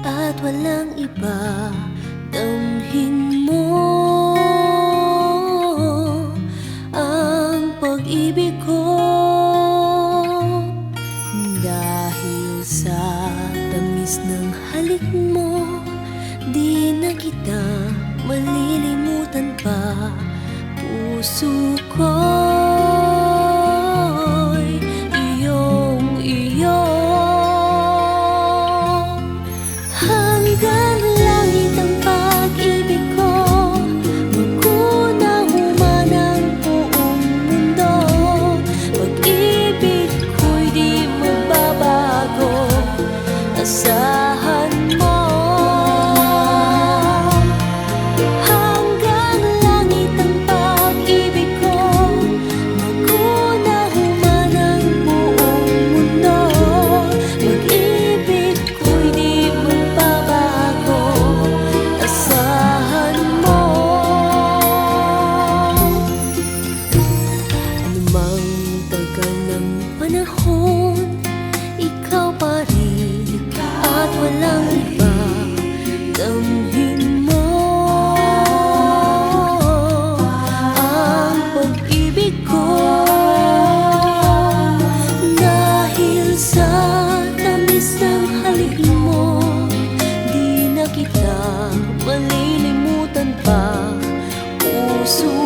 at walang iba. Damhin mo ang pag-ibig ko, dahil sa tamis ng halik mo, di na kita malilimutan pa. Puso ko'y iyong-iyo, hanggang langit ang pag-ibig ko, magkunahuma ng buong mundo. Pag-ibig ko'y di magbabago, asahan mo. Ikaw pa rin at walang iba. Damhin mo ang pag-ibig ko, dahil sa tamis ng halik mo, di na kita malilimutan pa. Puso